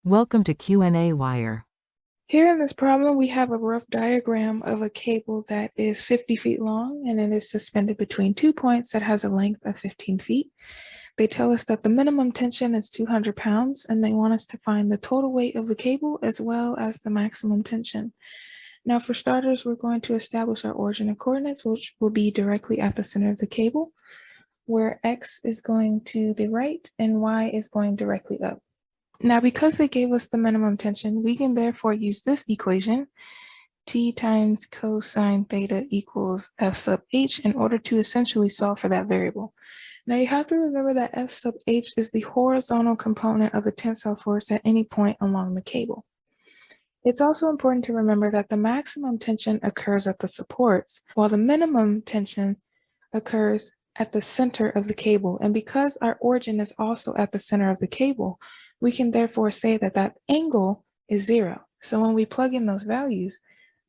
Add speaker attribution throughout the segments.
Speaker 1: Welcome to qnawire.
Speaker 2: Here in this problem, we have a rough diagram of a cable that is 50 feet long and it is suspended between 2 points that has a length of 15 feet. They tell us that the minimum tension is 200 pounds and they want us to find the total weight of the cable as well as the maximum tension. Now, for starters, we're going to establish our origin and coordinates, which will be directly at the center of the cable, where X is going to the right and Y is going directly up. Now, because they gave us the minimum tension, we can therefore use this equation, T times cosine theta equals F sub H, in order to essentially solve for that variable. Now, you have to remember that F sub H is the horizontal component of the tensile force at any point along the cable. It's also important to remember that the maximum tension occurs at the supports, while the minimum tension occurs at the center of the cable. And because our origin is also at the center of the cable, we can therefore say that that angle is 0. So when we plug in those values,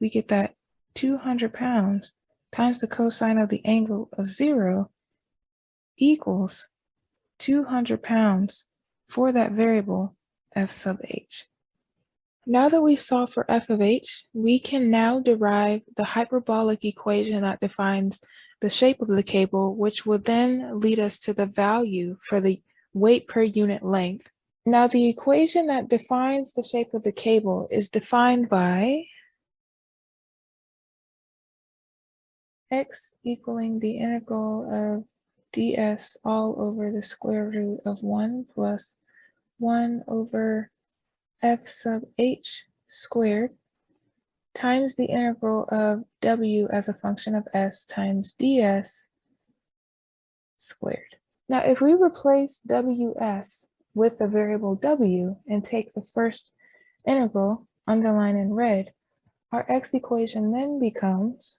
Speaker 2: we get that 200 pounds times the cosine of the angle of 0 equals 200 pounds for that variable f sub h. Now that we've solved for f of h, we can now derive the hyperbolic equation that defines the shape of the cable, which will then lead us to the value for the weight per unit length. Now, the equation that defines the shape of the cable is defined by x equaling the integral of ds all over the square root of 1 plus 1 over f sub h squared times the integral of w as a function of s times ds squared. Now, if we replace ws with the variable w and take the first integral, underlined in red, our x equation then becomes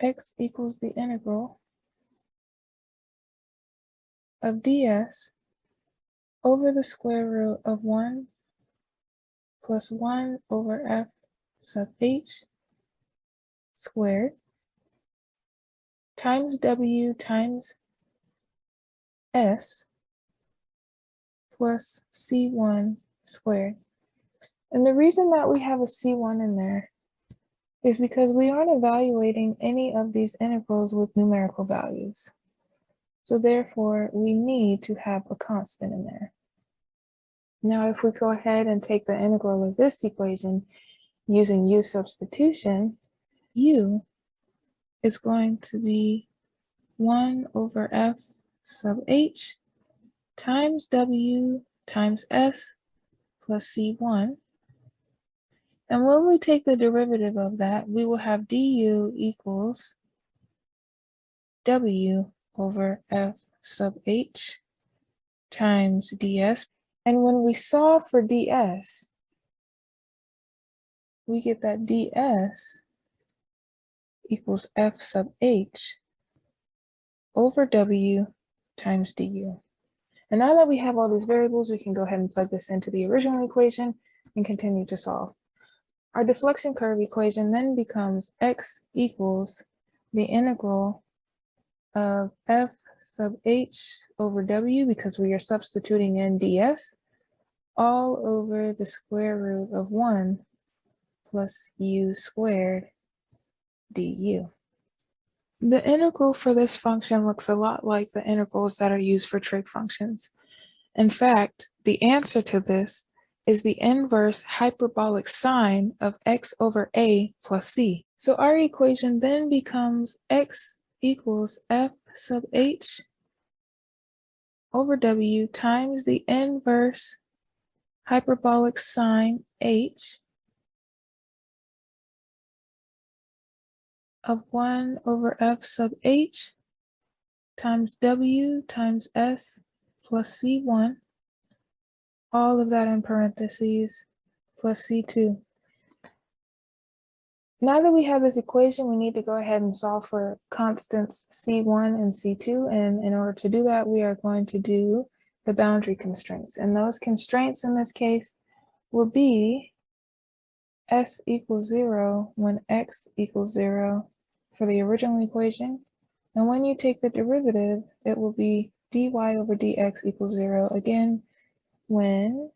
Speaker 2: x equals the integral of ds over the square root of 1 plus 1 over f sub h squared times w times s plus c1 squared. And the reason that we have a c1 in there is because we aren't evaluating any of these integrals with numerical values. So therefore, we need to have a constant in there. Now, if we go ahead and take the integral of this equation using u substitution, u is going to be 1 over f sub h times w times s plus c1. And when we take the derivative of that, we will have du equals w over f sub h times ds. And when we solve for ds, we get that ds equals f sub h over w times du. And now that we have all these variables, we can go ahead and plug this into the original equation and continue to solve. Our deflection curve equation then becomes x equals the integral of f sub h over w, because we are substituting in ds, all over the square root of 1 plus u squared du. The integral for this function looks a lot like the integrals that are used for trig functions. In fact, the answer to this is the inverse hyperbolic sine of x over a plus c. So our equation then becomes x equals f sub h over w times the inverse hyperbolic sine h of 1 over f sub h times w times s plus c1, all of that in parentheses, plus c2. Now that we have this equation, we need to go ahead and solve for constants c1 and c2. And in order to do that, we are going to do the boundary constraints. And those constraints in this case will be s equals 0 when x equals 0 for the original equation. And when you take the derivative, it will be dy over dx equals 0 again when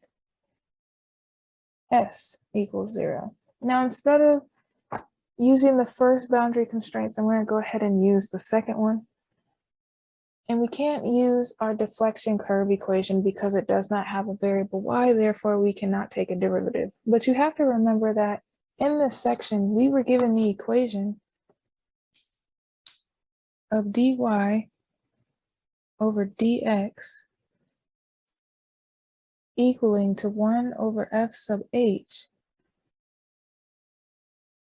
Speaker 2: s equals 0. Now, instead of using the first boundary constraints, I'm going to go ahead and use the second one. And we can't use our deflection curve equation because it does not have a variable y, therefore we cannot take a derivative. But you have to remember that in this section, we were given the equation of dy over dx equaling to 1 over f sub h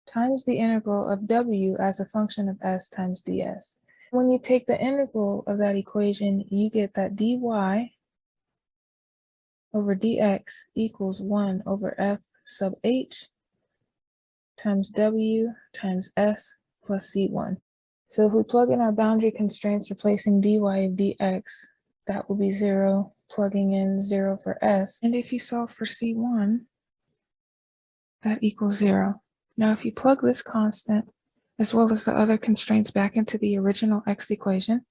Speaker 2: times the integral of w as a function of s times ds. When you take the integral of that equation, you get that dy over dx equals 1 over f sub h times w times s plus c1. So if we plug in our boundary constraints replacing dy of dx, that will be 0, plugging in 0 for s. And if you solve for c1, that equals 0. Now if you plug this constant as well as the other constraints back into the original x equation,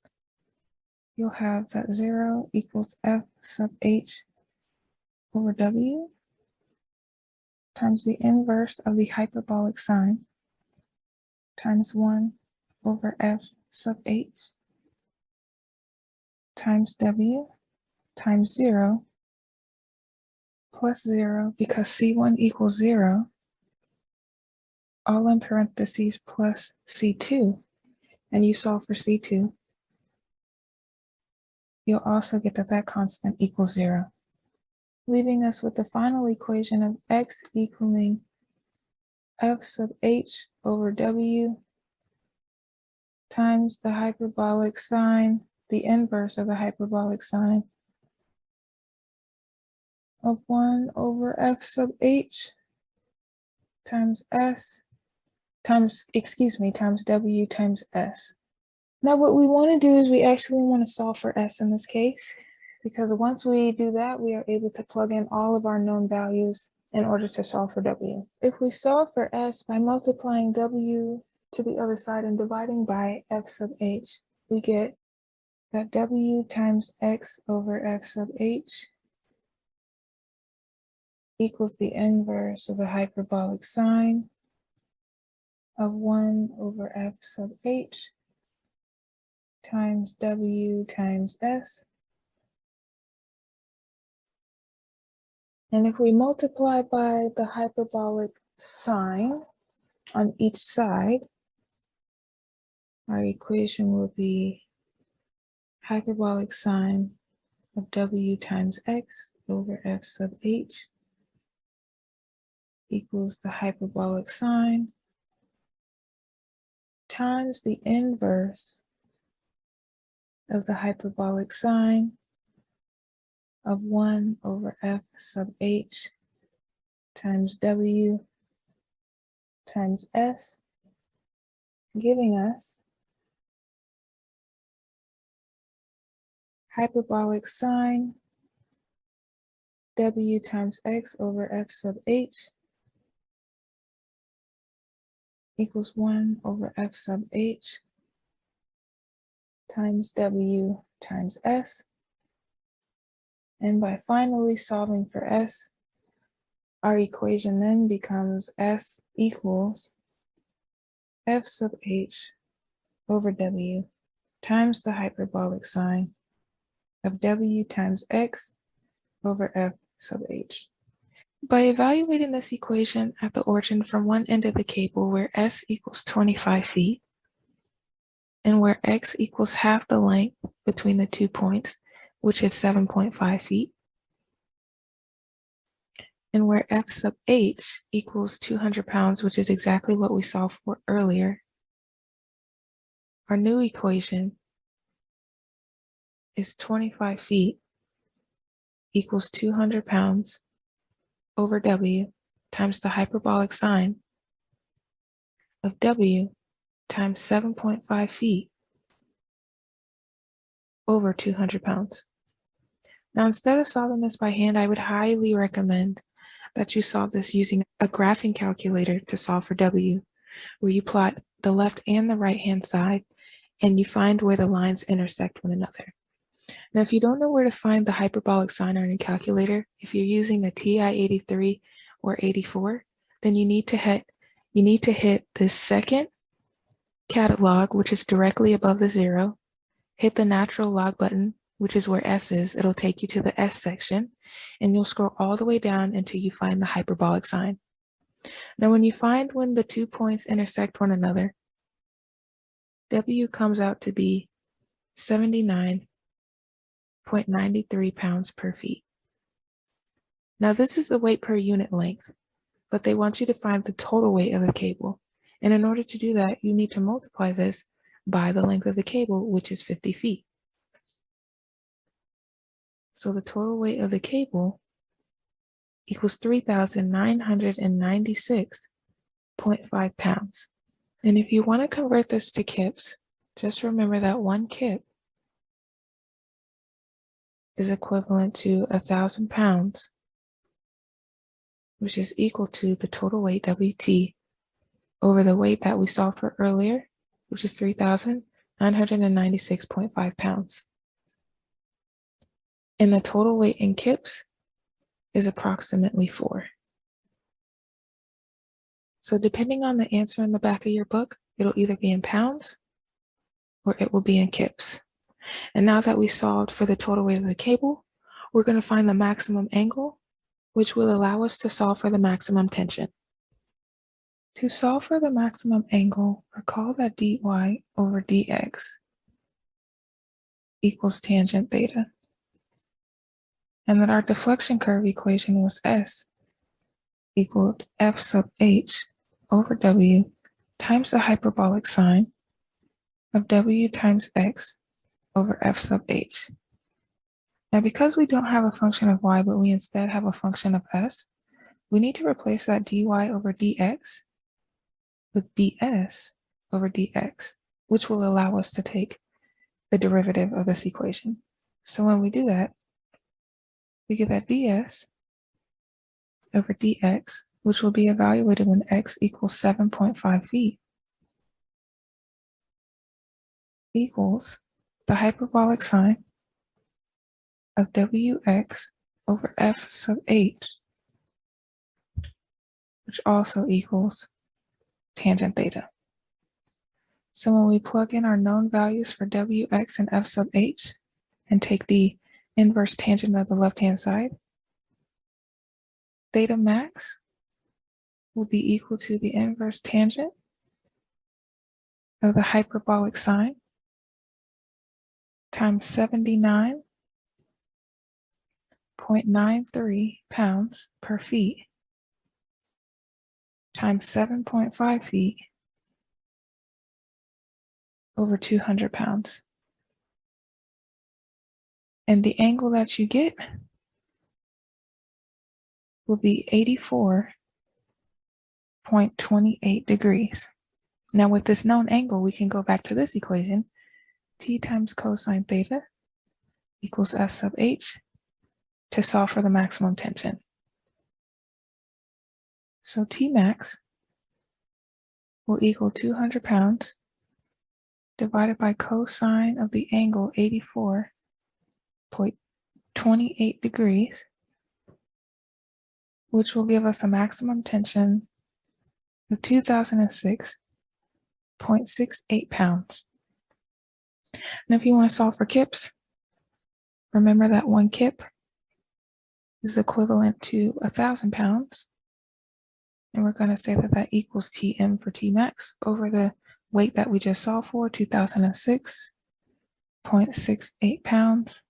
Speaker 2: you'll have that 0 equals f sub h over w times the inverse of the hyperbolic sine times 1 over f sub h times w times 0 plus 0 because c1 equals 0, all in parentheses plus c2, and you solve for c2, you'll also get that that constant equals 0, leaving us with the final equation of x equaling f sub h over w times the hyperbolic sine, the inverse of the hyperbolic sine of 1 over f sub h times s times w times s. Now what we want to do is we actually want to solve for s in this case, because once we do that, we are able to plug in all of our known values in order to solve for w. If we solve for s by multiplying w to the other side and dividing by f sub h, we get that w times x over f sub h equals the inverse of the hyperbolic sine of 1 over f sub h times w times s. And if we multiply by the hyperbolic sine on each side, our equation will be hyperbolic sine of w times x over f sub h equals the hyperbolic sine times the inverse of the hyperbolic sine of 1 over f sub h times w times s, giving us hyperbolic sine w times x over f sub h equals 1 over f sub h times w times s. And by finally solving for s, our equation then becomes s equals f sub h over w times the hyperbolic sine of w times x over f sub h. By evaluating this equation at the origin from one end of the cable where s equals 25 feet and where x equals half the length between the 2 points, which is 7.5 feet, and where f sub h equals 200 pounds, which is exactly what we solved for earlier, our new equation is 25 feet equals 200 pounds over w times the hyperbolic sine of w times 7.5 feet over 200 pounds. Now, instead of solving this by hand, I would highly recommend that you solve this using a graphing calculator to solve for w, where you plot the left and the right hand side, and you find where the lines intersect one another. Now, if you don't know where to find the hyperbolic sign on your calculator, if you're using a TI-83 or 84, then you need to hit the second catalog, which is directly above the zero, hit the natural log button, which is where S is. It'll take you to the S section, and you'll scroll all the way down until you find the hyperbolic sign. Now, when you find when the 2 points intersect one another, W comes out to be 79.93 pounds per feet. Now, this is the weight per unit length, but they want you to find the total weight of the cable. And in order to do that, you need to multiply this by the length of the cable, which is 50 feet. So the total weight of the cable equals 3,996.5 pounds. And if you want to convert this to kips, just remember that 1 kip is equivalent to 1,000 pounds, which is equal to the total weight WT over the weight that we solved for earlier, which is 3,996.5 pounds. And the total weight in kips is approximately 4. So depending on the answer in the back of your book, it'll either be in pounds or it will be in kips. And now that we solved for the total weight of the cable, we're going to find the maximum angle, which will allow us to solve for the maximum tension. To solve for the maximum angle, recall that dy over dx equals tangent theta, and that our deflection curve equation was S equaled F sub h over W times the hyperbolic sign of W times X over F sub h. Now, because we don't have a function of y, but we instead have a function of s, we need to replace that dy over dx with ds over dx, which will allow us to take the derivative of this equation. So when we do that, we get that ds over dx, which will be evaluated when x equals 7.5 feet, equals the hyperbolic sign of wx over f sub h, which also equals tangent theta. So when we plug in our known values for wx and f sub h and take the inverse tangent of the left-hand side, theta max will be equal to the inverse tangent of the hyperbolic sign times 79.93 pounds per feet times 7.5 feet over 200 pounds. And the angle that you get will be 84.28 degrees. Now with this known angle, we can go back to this equation. T times cosine theta equals F sub h to solve for the maximum tension. So T max will equal 200 pounds divided by cosine of the angle 84.28 degrees, which will give us a maximum tension of 2,006.68 pounds. And if you want to solve for kips, remember that 1 kip is equivalent to 1,000 pounds. And we're going to say that that equals Tm for Tmax over the weight that we just solved for, 2,006.68 pounds,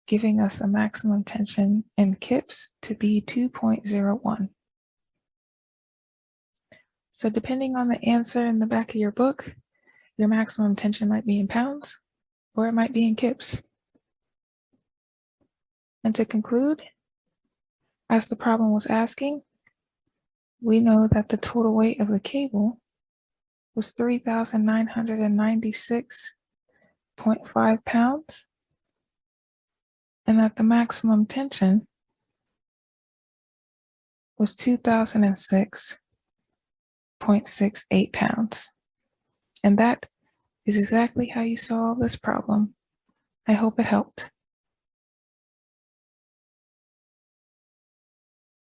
Speaker 2: giving us a maximum tension in kips to be 2.01. So depending on the answer in the back of your book, your maximum tension might be in pounds or it might be in kips. And to conclude, as the problem was asking, we know that the total weight of the cable was 3,996.5 pounds, and that the maximum tension was 2,006.68 pounds. And that is exactly how you solve this problem. I hope it helped.